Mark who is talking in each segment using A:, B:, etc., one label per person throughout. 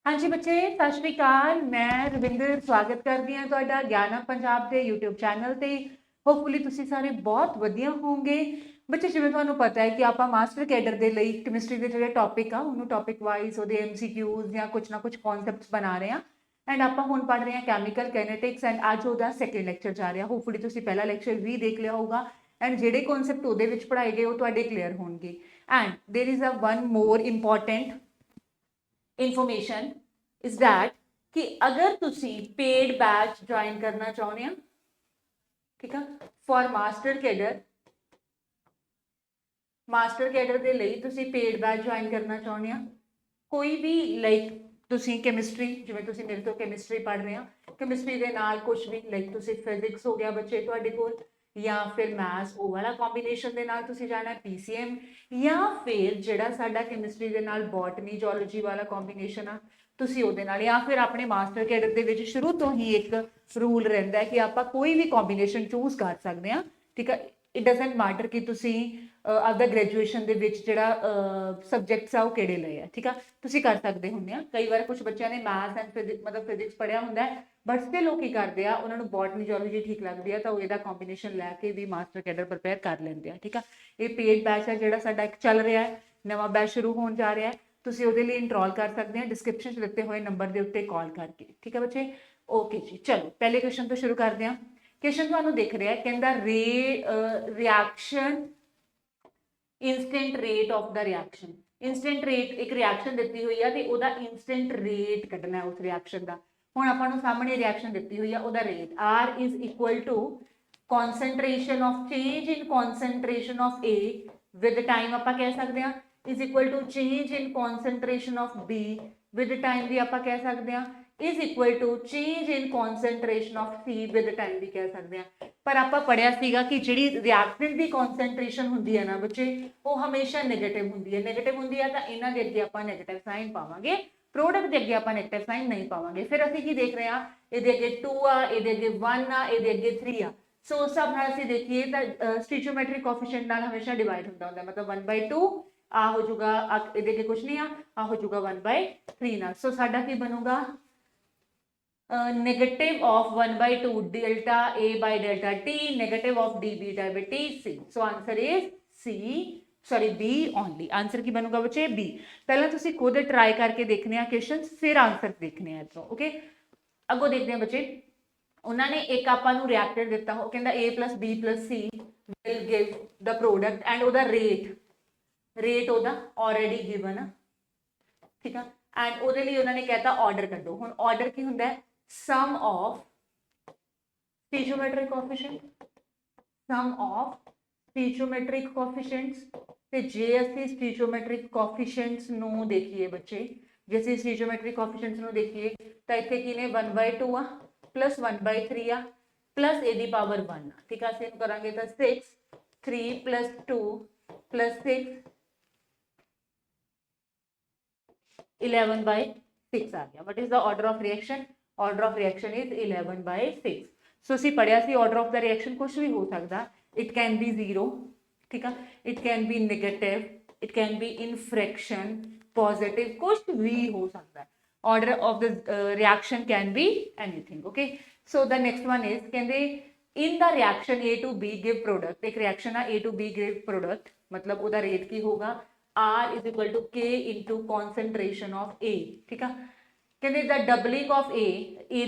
A: हाँ जी बच्चे, सत श्री अकाल। मैं रविंदर स्वागत करती हाँ तुहाडा ज्ञान अप पंजाब के यूट्यूब चैनल ते। होपफुली तुसीं सारे बहुत वधिया होंगे। बच्चे जिवें तुहानूं पता है कि आपां मास्टर कैडर दे लई केमिस्ट्री के जिहड़े टॉपिक आ उहनूं टॉपिक वाइज उहदे MCQs या कुछ ना कुछ कॉन्सैप्ट्स बना रहे हैं। एंड आपां हुण पढ़ रहे हैं कैमिकल कैनेटिक्स एंड अज उहदा सैकेंड लैक्चर जा रहा। होपफुली तुसीं पहला लैक्चर भी देख लिया होगा एंड जिहड़े कॉन्सैप्ट उहदे विच पढ़ाए गए वो तुहाडे क्लीयर होणगे। And there is a one more important information is that कि अगर तुसी पेड बैच ज्वाइन करना चाहते हैं, ठीक है, फॉर मास्टर कैडर के लिए तुसी पेड बैच ज्वाइन करना चाहते हैं कोई भी लाइक तुसी केमिस्ट्री जिवें तुसी मेरे तो केमिस्ट्री पढ़ रहे हैं, केमिस्ट्री के नाल कुछ भी लाइक तुसी फिजिक्स हो गया बच्चे तुहाडे कोल, या फिर मैथ्स वो वाला कॉम्बीनेशन के नाल तुसी जाना है PCM, या फिर जिहड़ा साडा केमिस्ट्री के नाल बॉटनी जोलॉजी वाला कॉम्बीनेशन आ तुसी उहदे नाल, या फिर अपने मास्टर कैडर दे विच शुरू तो ही एक रूल रहिंदा है कि आपां कोई भी कॉम्बीनेशन चूज कर सकते हैं। ठीक है, इट डजंट मैटर कि तुसी आपदा ग्रेजुएशन दे विच जिहड़ा सबजैक्ट्स आ वो किहड़े लए है। ठीक है, तुसी कर सकते हुंदे आ। कई बार कुछ बच्चों ने मैथ्स एंड फिजिक्स पढ़िया हुंदा है बट स्टिल लोग की करते हैं उन्होंने बॉटनी जोलॉजी ठीक लगती है तो वो इहदा कॉम्बीनेशन लैके भी मास्टर कैडर प्रिपेयर कर लेंदे हैं। ठीक है, ये पेड बैच है जिहड़ा साडा एक चल रहा है, नवा बैच शुरू होने जा रहा है। तुसी उहदे लिए इनरोल कर सकते हैं डिस्क्रिप्शन च दिते हुए नंबर के उत्ते कॉल करके। ठीक है बच्चे, ओके जी। चलो पहले क्वेश्चन तो शुरू करते हैं। क्वेश्चन तुहानूं दिख रहा है, कहंदा reaction instant rate of the reaction. Instant rate एक रिएक्शन दी हुई है तो वह इंस्टेंट रेट कढ़ना है उस रिएक्शन का। हुण आपां नूं सामने रिएक्शन दी हुई है, वह rate R is equal to concentration of change in concentration of A with time आपां कह सकते हैं is equal to change in concentration of B with time भी आपां कह सकते हैं is equal to change in concentration of C with time भी कह सकते हैं। पर आपां पढ़िया सीगा कि जिहड़ी रिएक्टेंट की कॉन्सनट्रेशन हुंदी है ना बच्चे वो हमेशा नैगेटिव हुंदी है। नैगेटिव हुंदी है तो इन्हां दे अगे आपां नैगेटिव साइन पावांगे, प्रोडक्ट के अगे आपां नैगेटिव साइन नहीं पावांगे। फिर असीं की देख रहे हैं, इहदे अगे 2 आ, इहदे अगे 1 आ, इहदे अगे 3 आ। सो उस हिसाब नाल असीं देखिए तो स्टिचोमेट्रिक कोएफिशिएंट नाल हमेशा डिवाइड हुंदा हुंदा, मतलब 1/2 आ हो जाऊगा, इहदे अगे कुछ नहीं आ हो जाऊगा 1/3 नाल। सो साडा की बनूगा negative of 1/2 delta A by delta T, negative of dB by T C. So answer is C, sorry B only. Answer की बनूगा बच्चे B। पहला तुसी खुद ट्राई करके देखने हैं क्वेश्चन, फिर आंसर देखने हैं इधरों। ओके, अगों देखते हैं बच्चे। उन्होंने एक आपां नूं रिएक्टेंट दिता हो, कहंदा A plus B plus C will give the product and ओदा रेट ओदा ऑलरेडी गिवन है। ठीक है, एंड ओदे लिए उन्होंने कहता ऑर्डर कड्डो। हुण ऑर्डर की हुंदा है sum of stoichiometric coefficient, sum of stoichiometric coefficients। ਤੇ ਜੇ ਅਸੀਂ stoichiometric coefficients ਨੂੰ ਦੇਖੀਏ ਬੱਚੇ, ਜੇ ਅਸੀਂ stoichiometric coefficients ਨੂੰ ਦੇਖੀਏ ਤਾਂ ਇੱਥੇ ਕੀ ਨੇ 1/2 ਆ plus 1/3 ਆ plus a ਦੀ ਪਾਵਰ 1 ਆ। ਠੀਕ ਆ, ਅਸੀਂ ਇਹਨੂੰ ਕਰਾਂਗੇ ਤਾਂ 6 3 plus 2 plus 6 11/6 आ गया। What is the order of reaction? Order of reaction is 11/6। सो असीं पढ़िया सी ऑर्डर ऑफ द रिएक्शन कुछ भी हो सकता, इट कैन बी 0, ठीक है, it can be negative, it can be in fraction, positive, कुछ भी हो सकता है। Order of the reaction can be anything. Okay, so the next one is कहंदे in the reaction A to B give product. एक reaction है A to B give product, मतलब उसका रेट की होगा R is equal to K into concentration of A। ठीक है, कहते द डबलिंग ऑफ A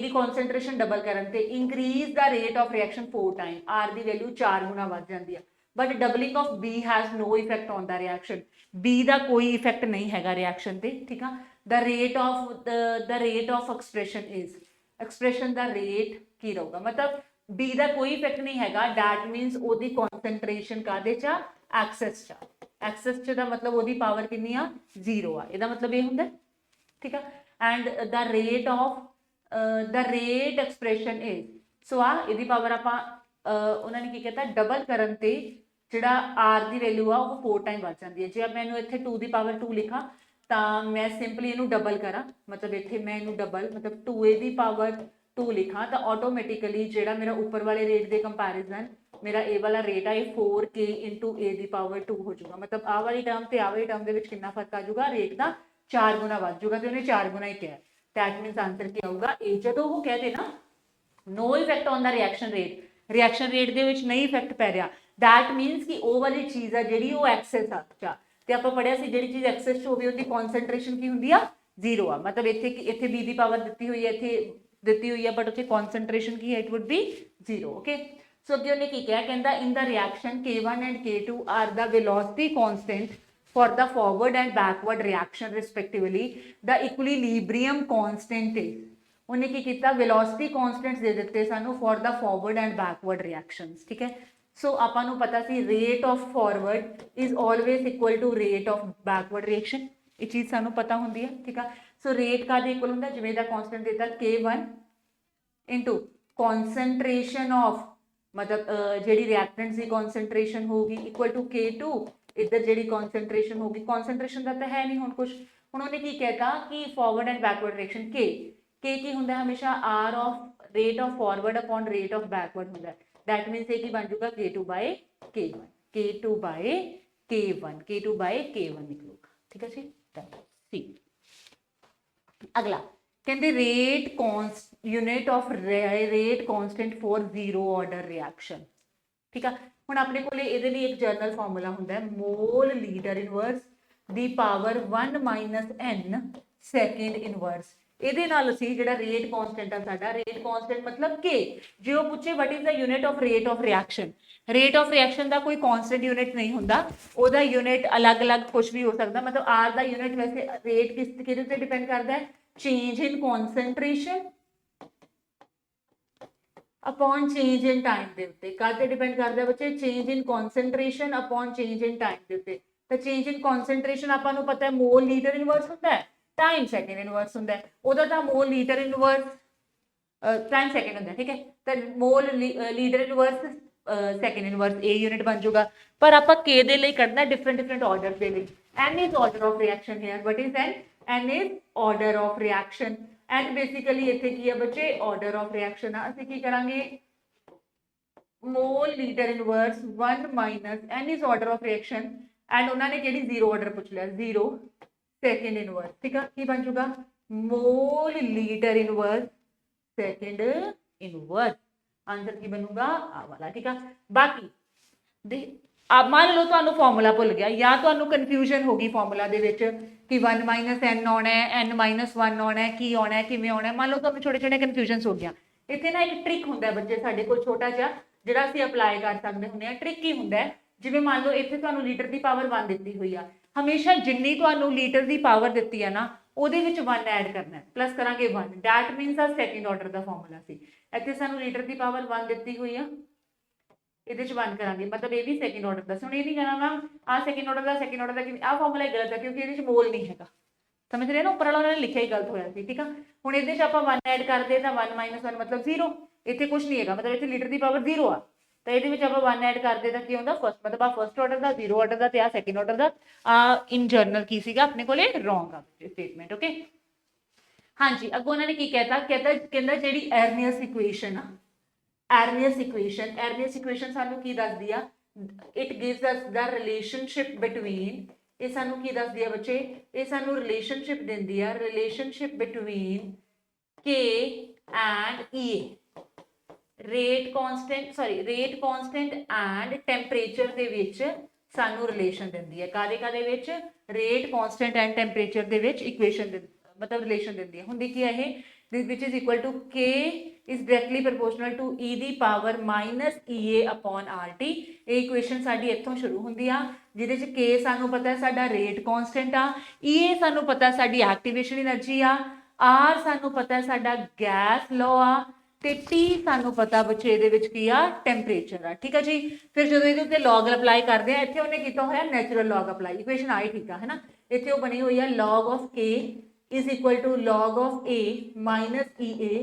A: दी कॉन्सेंट्रेशन डबल करन ते increase the rate of reaction 4 time, R दी वैल्यू 4 गुना बढ़ जाती है। But doubling of B has no effect on the reaction, B का कोई इफेक्ट नहीं है रिएक्शन ते। ठीक है, the rate of expression is, expression the rate की रहूगा, मतलब B का कोई इफेक्ट नहीं है। डैट मीनस ओदी कॉन्सेंट्रेशन कादे चा एक्सेस चा, एक्सेस च दा मतलब ओदी पावर कितनी आ 0 आ, इहदा मतलब ये हुंदा। ठीक है, and the rate of the rate expression is, so आ इहदी पावर आपां उन्होंने की कहता डबल करन ते जिहड़ा R की वैल्यू आ वो 4 टाइम बढ़ जाती है। जे मैं इन्हूं इत्थे 2 की पावर 2 लिखा तो मैं सिंपली इनू डबल करा, मतलब इत्थे मैं इनू डबल मतलब 2A की पावर 2 लिखा तो ऑटोमैटिकली जिहड़ा मेरा ऊपर वाले रेट के कंपैरिजन मेरा ए वाला रेट है 4K इंटू A की पावर 2 हो जाऊगा। मतलब आ वाली टर्म से आ वाली टर्म के कितना फर्क आ जाऊगा, रेट का 4 गुना बढ़ जाऊगा, तो उन्हें 4 गुना ही किया। दैट मीनस आंसर क्या होगा ए। ਜਦੋਂ ਉਹ ਕਹਦੇ ਨਾ no effect on the reaction rate ਦੇ ਵਿੱਚ ਨਹੀਂ ਇਫੈਕਟ ਪੈ ਰਿਹਾ, दैट मीनस कि ਉਹ ਵਾਲੀ ਚੀਜ਼ ਆ ਜਿਹੜੀ ਉਹ ਐਕਸੈਸ ਆ। ਤੇ ਆਪਾਂ ਪੜਿਆ ਸੀ ਜਿਹੜੀ ਚੀਜ਼ ਐਕਸੈਸ ਚ ਹੋਵੇ ਉਹਦੀ ਕਨਸੈਂਟ੍ਰੇਸ਼ਨ ਕੀ ਹੁੰਦੀ ਆ, ਜ਼ੀਰੋ ਆ। ਮਤਲਬ ਇੱਥੇ b ਦੀ ਪਾਵਰ ਦਿੱਤੀ ਹੋਈ ਹੈ, ਇੱਥੇ ਦਿੱਤੀ ਹੋਈ ਹੈ, ਬਟ ਉੱਥੇ ਕਨਸੈਂਟ੍ਰੇਸ਼ਨ ਕੀ ਹੈ, it would be zero. Okay, so ਅੱਗੇ ਉਹਨੇ ਕੀ ਕਿਹਾ, ਕਹਿੰਦਾ in the reaction K1 and K2 are the velocity constant for the forward and backward reaction respectively, the equilibrium constant is, ਉਹਨੇ ਕੀ ਕੀਤਾ, velocity constants ਦੇ ਦਿੱਤੇ ਸਾਨੂੰ for the forward and backward reactions। ਠੀਕ ਹੈ, ਸੋ ਆਪਾਂ ਨੂੰ ਪਤਾ ਸੀ rate of forward is always equal to rate of backward reaction, ਇਹ ਚੀਜ਼ ਸਾਨੂੰ ਪਤਾ ਹੁੰਦੀ ਹੈ। ਠੀਕ ਆ, ਸੋ rate ਕਾਹਦੇ ਇਕੁਅਲ ਹੁੰਦਾ, ਜਿਵੇਂ ਦਾ constant ਦਿੱਤਾ K1 into concentration of, मतलब ਜਿਹੜੀ reactants ਦੀ concentration ਹੋਗੀ equal to K2, इधर ਜਿਹੜੀ concentration होगी, concentration ਦਾ ਤਾਂ ਹੈ ਨਹੀਂ ਹੁਣ ਕੁਝ। ਹੁਣ ਉਹਨੇ ਕੀ ਕਹਿਤਾ ਕਿ forward and backward reaction K ਕੀ ਹੁੰਦਾ ਹਮੇਸ਼ਾ r of rate of forward upon rate of backward ਹੁੰਦਾ। that means ਇਹ ਕੀ ਬਣ ਜਾਊਗਾ K2 by K1, K2 by K1, K2 by K1 ਨਿਕਲੂਗਾ। ਠੀਕ ਹੈ ਜੀ, ਸੀ। ਅਗਲਾ ਕਹਿੰਦੇ rate unit of rate constant for zero order reaction। ठीक है, ਹੁਣ ਆਪਣੇ ਕੋਲੇ ਇਹਦੇ ਲਈ ਇੱਕ ਜਰਨਲ ਫਾਰਮੂਲਾ ਹੁੰਦਾ ਹੈ, ਮੋਲ ਲੀਟਰ ਇਨਵਰਸ ਦੀ ਪਾਵਰ 1 n ਸੈਕਿੰਡ ਇਨਵਰਸ। ਇਹਦੇ ਨਾਲ ਅਸੀਂ ਜਿਹੜਾ ਰੇਟ ਕਾਂਸਟੈਂਟ ਆ ਸਾਡਾ, ਰੇਟ ਕਾਂਸਟੈਂਟ ਮਤਲਬ k, ਜੇ ਉਹ ਪੁੱਛੇ what is the unit of rate of reaction, rate of reaction ਦਾ ਕੋਈ ਕਾਂਸਟੈਂਟ ਯੂਨਿਟ ਨਹੀਂ ਹੁੰਦਾ, ਉਹਦਾ ਯੂਨਿਟ ਅਲੱਗ-ਅਲੱਗ ਕੁਝ ਵੀ ਹੋ ਸਕਦਾ। ਮਤਲਬ r ਦਾ ਯੂਨਿਟ ਵੈਸੇ ਰੇਟ ਕਿਹਦੇ ਤੇ ਡਿਪੈਂਡ ਕਰਦਾ ਹੈ, change in concentration upon change in time ਦੇ ਉੱਤੇ। ਕਾਹਦੇ ਡਿਪੈਂਡ ਕਰਦਾ ਬੱਚੇ, change in concentration upon change in time ਦੇ ਉੱਤੇ। ਤਾਂ ਚੇਂਜ ਇਨ ਕਨਸੈਂਟ੍ਰੇਸ਼ਨ ਆਪਾਂ ਨੂੰ ਪਤਾ ਹੈ ਮੋਲ ਲੀਟਰ ਇਨਵਰਸ ਹੁੰਦਾ ਹੈ, ਟਾਈਮ ਸੈਕਿੰਡ ਇਨਵਰਸ ਹੁੰਦਾ ਹੈ। ਉਹਦਾ ਤਾਂ mall litre inverse time second ਹੁੰਦਾ। ਠੀਕ ਹੈ, ਤਾਂ mall litre inverse second inverse ਇਹ ਯੂਨਿਟ ਬਣ ਜਾਊਗਾ। ਪਰ ਆਪਾਂ k ਦੇ ਲਈ ਕੱਢਣਾ ਡਿਫਰੈਂਟ ਆਰਡਰ ਦੇ ਲਈ। n is order of reaction here, what is n is order of reaction. And basically इत्थे की है बच्चे, ऑर्डर ऑफ रिएक्शन आ। ਅਸੀਂ ਕੀ ਕਰਾਂਗੇ, mole litre inverse 1 minus n is order of reaction and उन्होंने ਕਿਹੜੀ ਜ਼ੀਰੋ ਆਰਡਰ ਪੁੱਛ ਲਿਆ, ਜ਼ੀਰੋ ਸੈਕਿੰਡ ਇਨਵਰਸ। ਠੀਕ ਆ, ਕੀ ਬਣ ਜਾਊਗਾ, mole litre inverse second inverse. Answer की बनूगा आ वाला। ठीक है, बाकी दे अब मान लो ਤੁਹਾਨੂੰ ਫਾਰਮੂਲਾ ਭੁੱਲ ਗਿਆ ਜਾਂ ਤੁਹਾਨੂੰ ਕਨਫਿਊਜ਼ਨ ਹੋ ਗਈ ਫਾਰਮੂਲਾ ਦੇ ਵਿੱਚ ਕਿ 1 n ਆਉਣਾ ਹੈ, n 1 ਆਉਣਾ ਹੈ, ਕੀ ਆਉਣਾ ਹੈ, ਕਿਵੇਂ ਆਉਣਾ ਹੈ। ਮੰਨ ਲਓ ਤੁਹਾਨੂੰ ਛੋਟੇ ਕਨਫਿਊਜ਼ਨਸ ਹੋ ਗਿਆ। ਇੱਥੇ ਨਾ ਇੱਕ ਟ੍ਰਿਕ ਹੁੰਦਾ ਬੱਚੇ ਸਾਡੇ ਕੋਲ ਛੋਟਾ ਜਿਹਾ, ਜਿਹੜਾ ਅਸੀਂ ਅਪਲਾਈ ਕਰ ਸਕਦੇ ਹੁੰਦੇ ਆ। ਟ੍ਰਿਕ ਕੀ ਹੁੰਦਾ ਹੈ, ਜਿਵੇਂ ਮੰਨ ਲਓ ਇੱਥੇ ਤੁਹਾਨੂੰ ਲੀਟਰ ਦੀ ਪਾਵਰ 1 ਦਿੱਤੀ ਹੋਈ ਆ, ਹਮੇਸ਼ਾ ਜਿੰਨੀ ਤੁਹਾਨੂੰ ਲੀਟਰ ਦੀ ਪਾਵਰ ਦਿੱਤੀ ਹੈ ਨਾ ਉਹਦੇ ਵਿੱਚ 1 ਐਡ ਕਰਨਾ ਹੈ, ਪਲੱਸ ਕਰਾਂਗੇ 1। ਦੈਟ ਮੀਨਸ ਆ ਸੈਕਿੰਡ ਆਰਡਰ ਦਾ ਫਾਰਮੂਲਾ ਸੀ। ਇੱਥੇ ਸਾਨੂੰ ਲੀਟਰ ਦੀ ਪਾਵਰ 1 ਦਿੱਤੀ ਹੋਈ ਆ, ਇਹਦੇ ਚ 1 ਕਰਾਂਗੇ, ਮਤਲਬ ਇਹ ਵੀ ਸੈਕਿੰਡ ਆਰਡਰ ਦਾ। ਹੁਣ ਇਹ ਨਹੀਂ ਕਹਿਣਾ ਮੈਮ ਆ ਸੈਕਿੰਡ ਆਰਡਰ ਦਾ ਕਿਵੇਂ, ਆਹ ਫਾਰਮੂਲਾ ਹੀ ਗਲਤ ਹੈ ਕਿਉਂਕਿ ਇਹਦੇ ਚ ਮੋਲ ਨਹੀਂ ਹੈਗਾ। ਸਮਝ ਰਹੇ ਨਾ, ਉੱਪਰ ਵਾਲਾ ਉਹਨਾਂ ਨੇ ਲਿਖਿਆ ਹੀ ਗਲਤ ਹੋਇਆ ਸੀ। ਠੀਕ ਆ, ਹੁਣ ਇਹਦੇ ਚ ਆਪਾਂ 1 ਐਡ ਕਰਦੇ ਤਾਂ 1 1 ਮਤਲਬ 0, ਇੱਥੇ ਕੁਝ ਨਹੀਂ ਹੈਗਾ, ਮਤਲਬ ਇੱਥੇ ਲੀਟਰ ਦੀ ਪਾਵਰ 0 ਆ, ਤਾਂ ਇਹਦੇ ਵਿੱਚ ਆਪਾਂ 1 ਐਡ ਕਰਦੇ ਤਾਂ ਕੀ ਹੁੰਦਾ, ਫਸਟ ਮਤਲਬ ਆ ਫਸਟ ਆਰਡਰ ਦਾ, ਜ਼ੀਰੋ ਆਰਡਰ ਦਾ ਤੇ ਆ ਸੈਕਿੰਡ ਆਰਡਰ ਦਾ। ਆ ਇਨ ਜਰਨਲ ਕੀ ਸੀਗਾ ਆਪਣੇ ਕੋਲੇ, ਰੋਂਗ ਆ ਸਟੇਟਮੈਂਟ। ਓਕੇ, ਹਾਂਜੀ, ਅੱਗੋਂ ਉਹਨਾਂ ਨੇ ਕੀ ਕਹਿਤਾ, ਕਹਿੰਦਾ ਜਿਹੜੀ ਐਰਨੀਅਸ ਇਕੁਏਸ਼ਨ ਆ, ਐਰਨੀਅਸ ਇਕੁਏਸ਼ਨ ਸਾਨੂੰ ਕੀ ਦੱਸਦੀ ਆ, it gives us the relationship between, ਇਹ ਸਾਨੂੰ ਕੀ ਦੱਸਦੀ ਆ ਬੱਚੇ, ਇਹ ਸਾਨੂੰ ਰਿਲੇਸ਼ਨਸ਼ਿਪ ਦਿੰਦੀ ਆ, relationship between K and EA, rate constant and temperature ਦੇ ਵਿੱਚ ਸਾਨੂੰ ਰਿਲੇਸ਼ਨ ਦਿੰਦੀ ਹੈ। ਕਾਦੇ ਵਿੱਚ, ਰੇਟ ਕਾਂਸਟੈਂਟ ਐਂਡ ਟੈਂਪਰੇਚਰ ਦੇ ਵਿੱਚ ਇਕੁਏਸ਼ਨ ਮਤਲਬ ਰਿਲੇਸ਼ਨ ਦਿੰਦੀ ਹੈ। ਹੁੰਦੀ ਕੀ ਹੈ ਇਹ, this which is equal to K is directly proportional to E the power minus EA upon RT। ਇਹ ਇਕੁਏਸ਼ਨ ਸਾਡੀ ਇੱਥੋਂ ਸ਼ੁਰੂ ਹੁੰਦੀ ਆ, ਜਿਹਦੇ ਚ K ਸਾਨੂੰ ਪਤਾ ਸਾਡਾ ਰੇਟ ਕਾਂਸਟੈਂਟ ਆ, EA ਸਾਨੂੰ ਪਤਾ ਸਾਡੀ ਐਕਟੀਵੇਸ਼ਨ એનર્ਜੀ ਆ, R ਸਾਨੂੰ ਪਤਾ ਸਾਡਾ ਗੈਸ ਲੋ ਆ, ਤੇ T ਸਾਨੂੰ ਪਤਾ ਬੱਚੇ ਇਹਦੇ ਵਿੱਚ ਕੀ ਆ, ਟੈਂਪਰੇਚਰ ਆ। ਠੀਕ ਆ ਜੀ, ਫਿਰ ਜਦੋਂ ਇਹਦੇ ਉੱਤੇ log ਅਪਲਾਈ ਕਰਦੇ ਆ, ਇੱਥੇ ਉਹਨੇ ਕੀਤਾ ਹੋਇਆ ਨੈਚੁਰਲ log ਅਪਲਾਈ, ਇਕੁਏਸ਼ਨ ਆਈ ਠੀਕ ਆ, ਹੈ ਨਾ। ਇੱਥੇ ਉਹ ਬਣੀ ਹੋਈ ਆ log of K is equal to log of A minus EA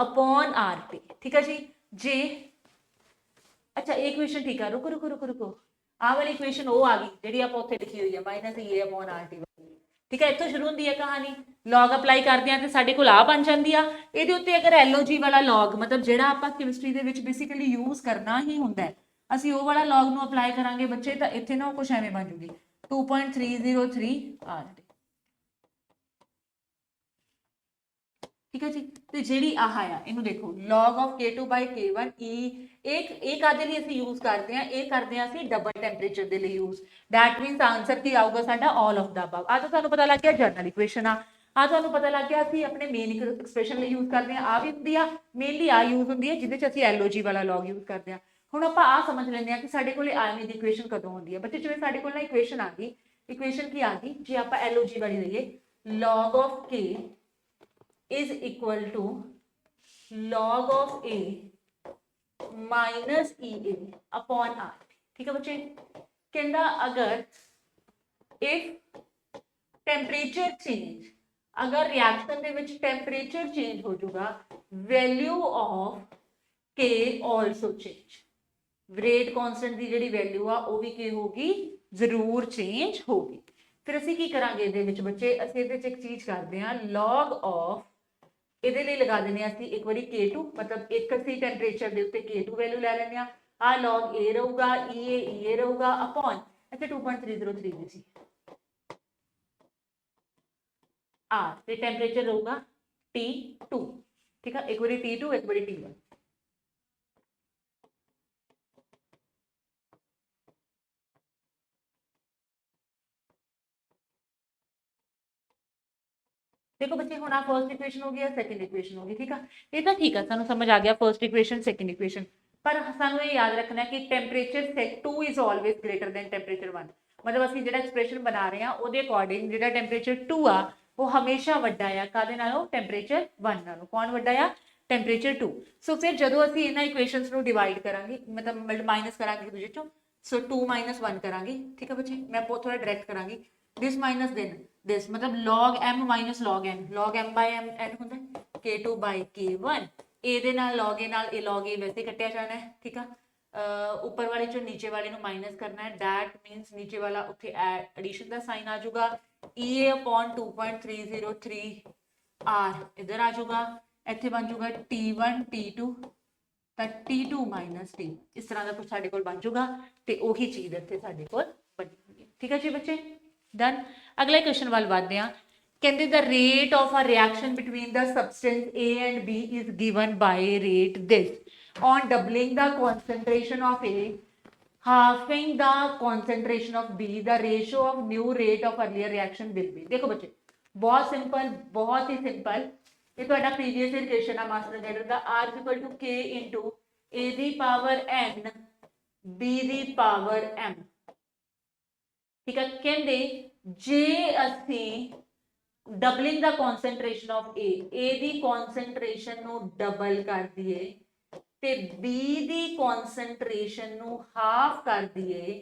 A: upon RT। ठीक है जी, जे अच्छा ਇਹ ਇਕੁਏਸ਼ਨ ਠੀਕ ਆ, ਰੁਕੋ ਆਹ ਵਾਲੀ ਇਕੁਏਸ਼ਨ ਉਹ ਆ ਗਈ ਜਿਹੜੀ ਆਪਾਂ ਉੱਥੇ ਲਿਖੀ ਹੋਈ ਹੈ minus EA upon RT। ਠੀਕ ਹੈ, ਇੱਥੋਂ ਸ਼ੁਰੂ ਹੁੰਦੀ ਹੈ ਕਹਾਣੀ, log ਅਪਲਾਈ ਕਰਦੇ ਆ ਤੇ ਸਾਡੇ ਕੋਲ ਆ ਬਣ ਜਾਂਦੀ ਆ। ਇਹਦੇ ਉੱਤੇ ਅਗਰ LOG ਵਾਲਾ log, ਮਤਲਬ ਜਿਹੜਾ ਆਪਾਂ ਕੈਮਿਸਟਰੀ ਦੇ ਵਿੱਚ ਬੇਸਿਕਲੀ ਯੂਜ਼ ਕਰਨਾ ਹੀ ਹੁੰਦਾ ਹੈ, ਅਸੀਂ ਉਹ ਵਾਲਾ log ਨੂੰ ਅਪਲਾਈ ਕਰਾਂਗੇ ਬੱਚੇ, ਤਾਂ ਇੱਥੇ ਨਾ ਕੁਛ ਐਵੇਂ ਬਣ ਜੂਗੀ 2.303 RT। ठीक है जी। तो जी आह आ इनू देखो log of K2 by K1 E एक कादे लिए ਅਸੀਂ यूज करते हैं ਇਹ ਕਰਦੇ ਹਾਂ ਅਸੀਂ ਡਬਲ ਟੈਂਪਰੇਚਰ ਦੇ ਲਈ यूज दैट मीनस आंसर ਕੀ ਆਊਗਾ ਸਾਡਾ all of the above। ਆ ਤਾਂ ਤੁਹਾਨੂੰ ਪਤਾ ਲੱਗ ਗਿਆ ਜਰਨਲ ਇਕੁਏਸ਼ਨ ਆ ਤੁਹਾਨੂੰ ਪਤਾ ਲੱਗ ਗਿਆ ਅਸੀਂ ਆਪਣੇ ਮੇਨ ਐਕਸਪ੍ਰੈਸ਼ਨ ਲਈ यूज ਕਰਦੇ ਹਾਂ ਆ ਵੀ ਹੁੰਦੀ ਆ ਮੇਨਲੀ ਆ यूज ਹੁੰਦੀ ਹੈ ਜਿਹਦੇ ਚ ਅਸੀਂ LOG ਵਾਲਾ log यूज ਕਰਦੇ ਹਾਂ। ਹੁਣ ਆਪਾਂ ਆ ਸਮਝ ਲੈਂਦੇ ਹਾਂ ਕਿ ਸਾਡੇ ਕੋਲੇ ਐਵੇਂ ਦੀ ਇਕੁਏਸ਼ਨ ਕਦੋਂ ਹੁੰਦੀ ਹੈ ਬੱਚੇ ਜਿਵੇਂ ਸਾਡੇ ਕੋਲ ਨਾ ਇਕੁਏਸ਼ਨ ਆ ਗਈ ਇਕੁਏਸ਼ਨ ਕੀ ਆ ਗਈ ਜੇ ਆਪਾਂ LOG ਵਾਲੀ ਲਈਏ log of K is equal to log of A minus EA upon R। ठीक है बच्चे कहता अगर if temperature change अगर रिएक्शन ਦੇ ਵਿੱਚ temperature change हो जाऊगा value of K also change rate constant ਦੀ ਜਿਹੜੀ value ਆ ਉਹ ਵੀ ਕੀ ਹੋਗੀ ਜ਼ਰੂਰ change ਹੋਗੀ। ਫਿਰ ਅਸੀਂ ਕੀ ਕਰਾਂਗੇ ਇਹਦੇ ਵਿੱਚ ਬੱਚੇ ਅਸੀਂ ਇਹਦੇ ਵਿੱਚ ਇੱਕ ਚੀਜ਼ ਕਰਦੇ ਹਾਂ log of ਇਹਦੇ ਲਈ ਲਗਾ ਦਿੰਦੇ ਆ ਅਸੀਂ ਇੱਕ ਵਾਰੀ K2 ਮਤਲਬ ਇੱਕ ਅਸੀਂ ਟੈਂਪਰੇਚਰ ਦੇ ਉੱਤੇ K2 ਵੈਲਿਊ ਲੈ ਲੈਂਦੇ ਆ ਆ log A ਰਹੂਗਾ EA ਰਹੂਗਾ ਅਪਨ ਇੱਥੇ 2.303 ਦੀ ਸੀ R ਤੇ ਟੈਂਪਰੇਚਰ ਰਹੂਗਾ T2 ਠੀਕ ਆ ਇੱਕ ਵਾਰੀ T2 ਇੱਕ ਵਾਰੀ T1 देखो बच्चे हुण फर्स्ट इक्वेशन हो गई सैकेंड इक्वेशन हो गई ठीक है ये तो ठीक है सानू समझ आ गया फर्स्ट इक्वेशन सैकेंड इक्वेशन पर सानू ये याद रखना कि temperature 2 is always greater than temperature 1 मतलब ਅਸੀਂ ਜਿਹੜਾ ਐਕਸਪ੍ਰੈਸ਼ਨ ਬਣਾ ਰਹੇ ਹਾਂ ਉਹਦੇ ਅਕੋਰਡਿੰਗ ਜਿਹੜਾ ਟੈਂਪਰੇਚਰ 2 ਆ ਉਹ ਹਮੇਸ਼ਾ ਵੱਡਾ ਆ ਕਾਦੇ ਨਾਲੋਂ ਟੈਂਪਰੇਚਰ 1 ਨਾਲੋਂ ਕੌਣ ਵੱਡਾ ਆ ਟੈਂਪਰੇਚਰ 2 ਸੋ ਫਿਰ ਜਦੋਂ ਅਸੀਂ ਇਹਨਾਂ ਇਕੁਏਸ਼ਨਸ ਨੂੰ ਡਿਵਾਈਡ ਕਰਾਂਗੇ मतलब ਮਾਈਨਸ ਕਰਾਂਗੇ ਦੂਜੇ ਚੋਂ ਸੋ 2 - 1 ਕਰਾਂਗੇ ਠੀਕ ਹੈ ਬੱਚੇ ਮੈਂ ਥੋੜਾ ਡਾਇਰੈਕਟ ਕਰਾਂਗੀ this minus then this मतलब log m minus log m by m n ਹੁੰਦਾ K2 by K1 a ਦੇ ਨਾਲ log a ਨਾਲ ਇਹ log a ਵੈਸੇ ਕੱਟਿਆ ਜਾਣਾ ਹੈ ਠੀਕ ਆ ਉੱਪਰ ਵਾਲੇ ਚੋਂ ਨੀਚੇ ਵਾਲੇ ਨੂੰ ਮਾਈਨਸ ਕਰਨਾ ਹੈ that means ਨੀਚੇ ਵਾਲਾ ਉੱਥੇ ਐਡੀਸ਼ਨ ਦਾ ਸਾਈਨ ਆ ਜਾਊਗਾ EA upon 2.303 R ਇਧਰ ਆ ਜਾਊਗਾ ਇੱਥੇ ਬਣ ਜਾਊਗਾ T1 T2 ਤਾਂ T2 minus T ਇਸ ਤਰ੍ਹਾਂ ਦਾ ਕੁਝ ਸਾਡੇ ਕੋਲ ਬਣ ਜਾਊਗਾ ਤੇ ਉਹੀ ਚੀਜ਼ ਇੱਥੇ ਸਾਡੇ ਕੋਲ ਬਣੀ ਠੀਕ ਹੈ ਜੀ ਬੱਚੇ डन अगला क्वेश्चन वाल बढ़ते हैं कहते the rate of a reaction between the substance A and B is given by rate this on doubling the concentration of A halving the concentration of B the ratio of new rate of earlier reaction will be देखो बच्चे बहुत simple बहुत ही simple ये तो previous equation है मास्टर गैडर का R equal to K into A the power N B the power M ठीक है कहते जे ਅਸੀਂ ਡਬਲਿੰਗ ਦਾ ਕਨਸੈਂਟ੍ਰੇਸ਼ਨ ਆਫ A ਦੀ ਕਨਸੈਂਟ੍ਰੇਸ਼ਨ ਨੂੰ ਡਬਲ ਕਰ ਦਈਏ ਤੇ B ਦੀ ਕਨਸੈਂਟ੍ਰੇਸ਼ਨ ਨੂੰ ਹਾਫ ਕਰ ਦਈਏ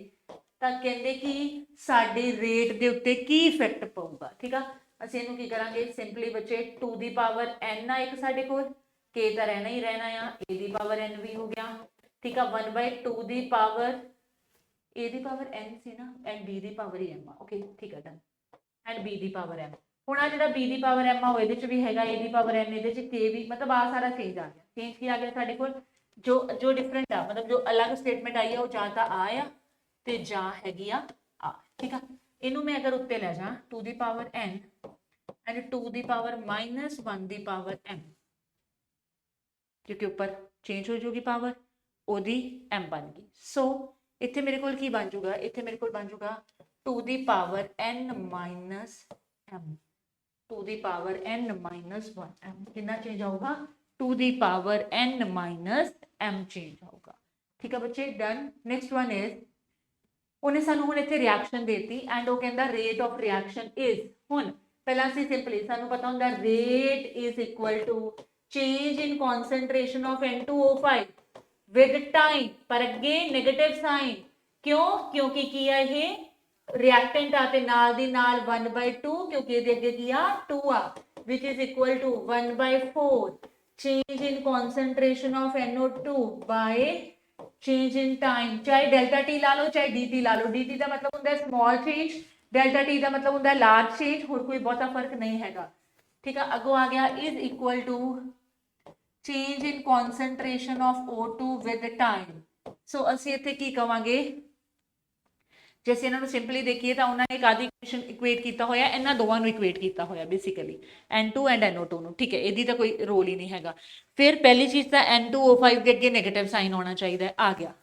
A: ਤਾਂ ਕਹਿੰਦੇ ਕਿ ਸਾਡੇ ਰੇਟ ਦੇ ਉੱਤੇ ਕੀ ਇਫੈਕਟ ਪਊਗਾ ਠੀਕ ਆ ਅਸੀਂ ਇਹਨੂੰ ਕੀ ਕਰਾਂਗੇ ਸਿੰਪਲੀ ਬੱਚੇ 2 ਦੀ ਪਾਵਰ n ਆ ਇੱਕ ਸਾਡੇ ਕੋਲ k ਤਾਂ ਰਹਿਣਾ ਹੀ ਰਹਿਣਾ ਆ A ਦੀ ਪਾਵਰ n ਵੀ ਹੋ ਗਿਆ ਠੀਕ ਆ 1/2 ਦੀ power A the power n ਸੀ ਨਾ and B the power he m ਆ ਓਕੇ ਠੀਕ ਹੈ done and B the power m ਹੁਣ ਆ ਜਿਹੜਾ B ਦੀ ਪਾਵਰ m ਆ ਉਹ ਇਹਦੇ ਚ ਵੀ ਹੈਗਾ A ਦੀ ਪਾਵਰ n ਇਹਦੇ ਚ k ਵੀ मतलब ਆ ਸਾਰਾ ਚੇਂਜ ਆ ਗਿਆ ਚੇਂਜ ਕੀ ਆ ਗਿਆ ਸਾਡੇ ਕੋਲ ਜੋ ਡਿਫਰੈਂਟ ਆ मतलब ਜੋ ਅਲੱਗ ਸਟੇਟਮੈਂਟ ਆਈ ਆ ਉਹ ਜਾਂ ਤਾਂ ਆ ਤੇ ਜਾਂ ਹੈਗੀ ਆ ਠੀਕ ਆ ਇਹਨੂੰ ਮੈਂ ਅਗਰ ਉੱਤੇ ਲੈ ਜਾ 2 ਦੀ power n and 2 the power -1 the power m ਕਿਉਂਕਿ ਉੱਪਰ ਚੇਂਜ ਹੋ ਜੂਗੀ ਪਾਵਰ ਉਹਦੀ m ਬਣ ਗਈ ਸੋ ਇੱਥੇ ਮੇਰੇ ਕੋਲ ਕੀ ਬਣ ਜਾਊਗਾ ਇੱਥੇ ਮੇਰੇ ਕੋਲ ਬਣ ਜਾਊਗਾ 2 ਦੀ ਪਾਵਰ n minus m 2 ਦੀ ਪਾਵਰ n minus 1 m ਕਿੰਨਾ ਚੇਂਜ ਆਊਗਾ 2 ਦੀ power n minus m change ਆਊਗਾ ਠੀਕ ਹੈ ਬੱਚੇ ਡਨ ਨੈਕਸਟ ਵਨ ਇਜ਼ ਉਹਨੇ ਸਾਨੂੰ ਹੁਣ ਇੱਥੇ ਰਿਐਕਸ਼ਨ ਦੇਤੀ ਐਂਡ ਉਹ ਕਹਿੰਦਾ ਰੇਟ ਆਫ ਰਿਐਕਸ਼ਨ ਇਜ਼ ਹੁਣ ਪਹਿਲਾਂ ਅਸੀਂ ਸਿੰਪਲੀ ਸਾਨੂੰ ਪਤਾ ਹੁੰਦਾ rate is equal to change in concentration of N2O5 with time पर again negative sign क्यों क्योंकि किया ये reactant आते नाल दी नाल 1/2 क्योंकि ये देखे किया 2 आ which is equal to 1/4 change in concentration of NO2 by change in time चाहे delta T ला लो चाहे dt ला लो dt का मतलब होता है small change delta T का मतलब होता है large change और कोई बहुता फर्क नहीं हैगा ठीक है अगो आ गया is equal to change in concentration of O2 with time so ਅਸੀਂ ਇੱਥੇ ਕੀ ਕਵਾਂਗੇ ਜੇ ਅਸੀਂ ਇਹਨਾਂ ਨੂੰ ਸਿੰਪਲੀ ਦੇਖੀਏ ਤਾਂ ਉਹਨਾਂ ਨੇ ਇੱਕ ਆਦੀ ਇਕੁਏਸ਼ਨ ਇਕੁਏਟ ਕੀਤਾ ਹੋਇਆ, ਇਹਨਾਂ ਦੋਵਾਂ ਨੂੰ ਇਕੁਏਟ ਕੀਤਾ ਹੋਇਆ ਬੇਸਿਕਲੀ N2 ਐਂਡ NO2 ਨੂੰ, ਠੀਕ ਹੈ, ਇਹਦੀ ਤਾਂ ਕੋਈ ਰੋਲ ਹੀ ਨਹੀਂ ਹੈਗਾ। ਫਿਰ ਪਹਿਲੀ ਚੀਜ਼ ਤਾਂ N2O5 ਦੇ ਅੱਗੇ ਨੈਗੇਟਿਵ ਸਾਈਨ ਆਉਣਾ ਚਾਹੀਦਾ, ਆ ਗਿਆ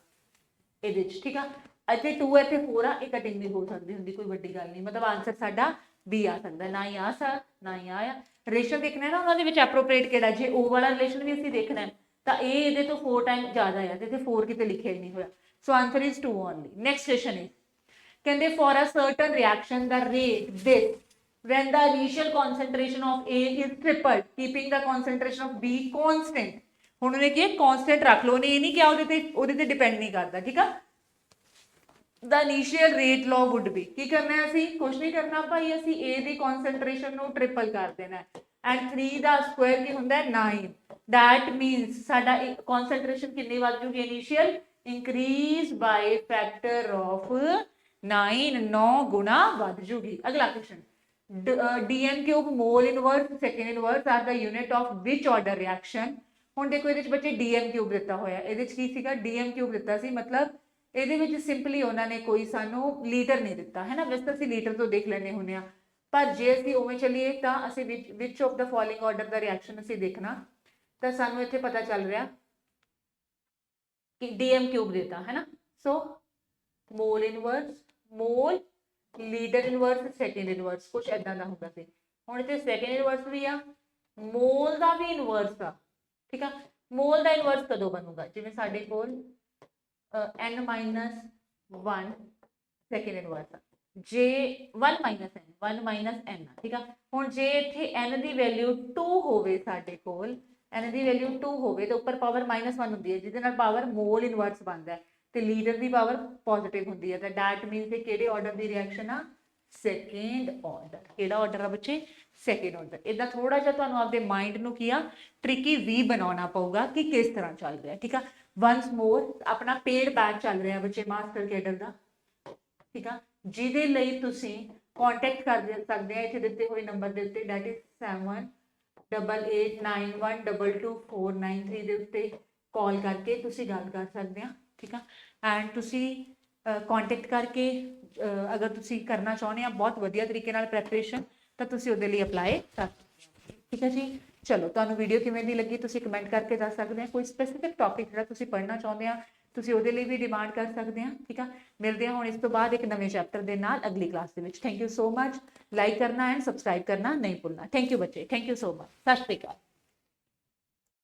A: ਇਹਦੇ ਚ, ਠੀਕ ਆ। ਇੱਥੇ 2 ਇੱਥੇ 4 ਆ, ਇਹ ਕਟਿੰਗ ਵੀ ਹੋ ਸਕਦੀ ਹੁੰਦੀ, ਕੋਈ ਵੱਡੀ ਗੱਲ ਨਹੀਂ, ਮਤਲਬ ਆਨਸਰ ਸਾਡਾ B ਆ ਸਕਦਾ, ਨਾ ਹੀ ਆ ਸਰ ਨਾ ਹੀ ਆ। ਰਿਲੇਸ਼ਨ ਦੇਖਣਾ ਨਾ ਉਹਨਾਂ ਦੇ ਵਿੱਚ ਐਪਰੋਪ੍ਰੀਏਟ ਕਿਹੜਾ, ਜੇ O ਵਾਲਾ ਰਿਲੇਸ਼ਨ ਵੀ ਅਸੀਂ ਦੇਖਣਾ ਤਾਂ ਇਹ ਇਹਦੇ ਤੋਂ 4 ਟਾਈਮ ਜ਼ਿਆਦਾ ਆ, ਤੇ ਇੱਥੇ 4 ਕਿਤੇ ਲਿਖਿਆ ਹੀ ਨਹੀਂ ਹੋਇਆ, so answer is 2 only. Next question is, ਕਹਿੰਦੇ for a certain reaction the rate this when the initial concentration of A is tripled keeping the concentration of B constant। ਹੁਣ ਉਹਨੇ ਕੀ constant ਰੱਖ ਲਓ, ਉਹਨੇ ਇਹ ਨਹੀਂ ਕਿਹਾ ਉਹਦੇ ਤੇ ਡਿਪੈਂਡ ਨਹੀਂ ਕਰਦਾ, ਠੀਕ ਆ। the initial rate law would be, ਕੀ ਕਰਨਾ ਹੈ ਅਸੀਂ, ਕੁਝ ਨਹੀਂ ਕਰਨਾ ਭਾਈ, ਅਸੀਂ A ਦੀ concentration ਨੂੰ ਟ੍ਰਿਪਲ ਕਰ ਦੇਣਾ and 3 ਦਾ ਸਕੁਆਇਰ ਕੀ ਹੁੰਦਾ ਹੈ 9, that means ਸਾਡਾ concentration ਕਿੰਨੀ ਵੱਧ ਜੂਗੀ, initial increase by factor of 9 गुना ਵੱਧ ਜੂਗੀ। ਅਗਲਾ question, dm cube mole inverse second inverse are the unit of which order reaction। ਹੁਣ ਦੇਖੋ ਇਹਦੇ ਵਿੱਚ ਬੱਚੇ dm cube ਦਿੱਤਾ ਹੋਇਆ, ਇਹਦੇ ਵਿੱਚ ਕੀ ਸੀਗਾ, dm cube ਦਿੱਤਾ ਸੀ, ਮਤਲਬ ਇਹਦੇ ਵਿੱਚ ਸਿੰਪਲੀ ਉਹਨਾਂ ਨੇ ਕੋਈ ਸਾਨੂੰ ਲੀਟਰ ਨਹੀਂ ਦਿੱਤਾ ਹੈ ਨਾ, ਵੈਸੇ ਤਾਂ ਅਸੀਂ ਲੀਟਰ ਤੋਂ ਦੇਖ ਲੈਣੇ ਹੁੰਦੇ ਆ, ਪਰ ਜੇ ਅਸੀਂ ਉਵੇਂ ਚੱਲੀਏ ਤਾਂ ਅਸੀਂ which of the following order the reaction ਅਸੀਂ ਦੇਖਣਾ, ਤਾਂ ਸਾਨੂੰ ਇੱਥੇ ਪਤਾ ਚੱਲ ਰਿਹਾ ਕਿ dm cube ਦਿੱਤਾ ਹੈ ਨਾ, so mole inverse, mole, litre inverse, second inverse, ਕੁਝ ਐਦਾਂ ਦਾ ਹੁੰਦਾ ਸੀ। ਹੁਣ ਇੱਥੇ ਸੈਕਿੰਡ ਇਨਵਰਸ ਵੀ ਆ, ਮੋਲ ਦਾ ਵੀ ਇਨਵਰਸ ਆ, ਠੀਕ ਆ। ਮੋਲ ਦਾ ਇਨਵਰਸ ਕਦੋਂ ਬਣੂਗਾ, ਜਿਵੇਂ ਸਾਡੇ ਕੋਲ n ਮਾਈਨਸ 1 ਸੈਕਿੰਡ ਇਨਵਰਸ ਆ, ਜੇ 1 ਮਾਈਨਸ n, ਠੀਕ ਆ। ਹੁਣ ਜੇ ਇੱਥੇ n ਦੀ ਵੈਲਿਊ 2 ਹੋਵੇ, ਸਾਡੇ ਕੋਲ n ਦੀ ਵੈਲਿਊ 2 ਹੋਵੇ ਤਾਂ ਉੱਪਰ ਪਾਵਰ -1 ਹੁੰਦੀ ਹੈ, ਜਿਹਦੇ ਨਾਲ ਪਾਵਰ ਮੋਲ ਇਨਵਰਸ ਬਣਦਾ ਹੈ, ਤੇ ਲੀਡਰ ਦੀ ਪਾਵਰ ਪੋਜ਼ਿਟਿਵ ਹੁੰਦੀ ਹੈ, ਤਾਂ ਡੈਟ ਮੀਨਸ ਇਹ ਕਿਹੜੇ ਆਰਡਰ ਦੀ ਰਿਐਕਸ਼ਨ ਆ, ਸੈਕਿੰਡ ਆਰਡਰ। ਕਿਹੜਾ ਆਰਡਰ ਆ ਬੱਚੇ, ਸੈਕਿੰਡ ਆਰਡਰ। ਇਦਾਂ ਥੋੜਾ ਜਿਹਾ ਤੁਹਾਨੂੰ ਆਪਦੇ ਮਾਈਂਡ ਨੂੰ ਕੀ ਆ ਟ੍ਰਿਕੀ ਵੀ ਬਣਾਉਣਾ ਪਊਗਾ ਕਿ ਕਿਸ ਤਰ੍ਹਾਂ ਚੱਲ ਰਿਹਾ, ਠੀਕ ਆ। ਵਨਸ ਮੋਰ ਆਪਣਾ ਪੇਡ ਬੈਚ ਚੱਲ ਰਿਹਾ ਬੱਚੇ ਮਾਸਟਰ ਕੇਡਰ ਦਾ, ਠੀਕ ਆ, ਜਿਹਦੇ ਲਈ ਤੁਸੀਂ ਕੰਟੈਕਟ ਕਰ ਸਕਦੇ ਆ ਇੱਥੇ ਦਿੱਤੇ ਹੋਏ ਨੰਬਰ ਦੇ ਉੱਤੇ, ਡੈਟ ਇਜ਼ 7889122493 ਦੇ ਉੱਤੇ ਕਾਲ ਕਰਕੇ ਤੁਸੀਂ ਗੱਲ ਕਰ ਸਕਦੇ ਆ, ਠੀਕ ਆ। ਐਂਡ ਤੁਸੀਂ ਕੰਟੈਕਟ ਕਰਕੇ ਅਗਰ ਤੁਸੀਂ ਕਰਨਾ ਚਾਹੁੰਦੇ ਆ ਬਹੁਤ ਵਧੀਆ ਤਰੀਕੇ ਨਾਲ ਪ੍ਰੈਪਰੇਸ਼ਨ, ਤਾਂ ਤੁਸੀਂ ਉਹਦੇ ਲਈ ਅਪਲਾਈ ਕਰ ਸਕਦੇ ਹੋ, ਠੀਕ ਹੈ ਜੀ। ਚਲੋ, ਤੁਹਾਨੂੰ ਵੀਡੀਓ ਕਿਵੇਂ ਦੀ ਲੱਗੀ ਤੁਸੀਂ ਕਮੈਂਟ ਕਰਕੇ ਦੱਸ ਸਕਦੇ ਆ। ਕੋਈ ਸਪੈਸੀਫਿਕ ਟੌਪਿਕ ਜਿਹੜਾ ਤੁਸੀਂ ਪੜ੍ਹਨਾ ਚਾਹੁੰਦੇ ਆ ਤੁਸੀਂ ਉਹਦੇ ਲਈ ਵੀ ਡਿਮਾਂਡ ਕਰ ਸਕਦੇ ਆ, ਠੀਕ ਆ। ਮਿਲਦੇ ਆ ਹੁਣ ਇਸ ਤੋਂ ਬਾਅਦ ਇੱਕ ਨਵੇਂ ਚੈਪਟਰ ਦੇ ਨਾਲ ਅਗਲੀ ਕਲਾਸ ਦੇ ਵਿੱਚ। Thank you so much. Like ਕਰਨਾ ਐਂਡ ਸਬਸਕ੍ਰਾਈਬ ਕਰਨਾ ਨਹੀਂ ਭੁੱਲਣਾ। ਥੈਂਕ ਯੂ ਬੱਚੇ, ਥੈਂਕ ਯੂ ਸੋ ਮਚ। ਸਤਿ ਸ਼੍ਰੀ ਅਕਾਲ।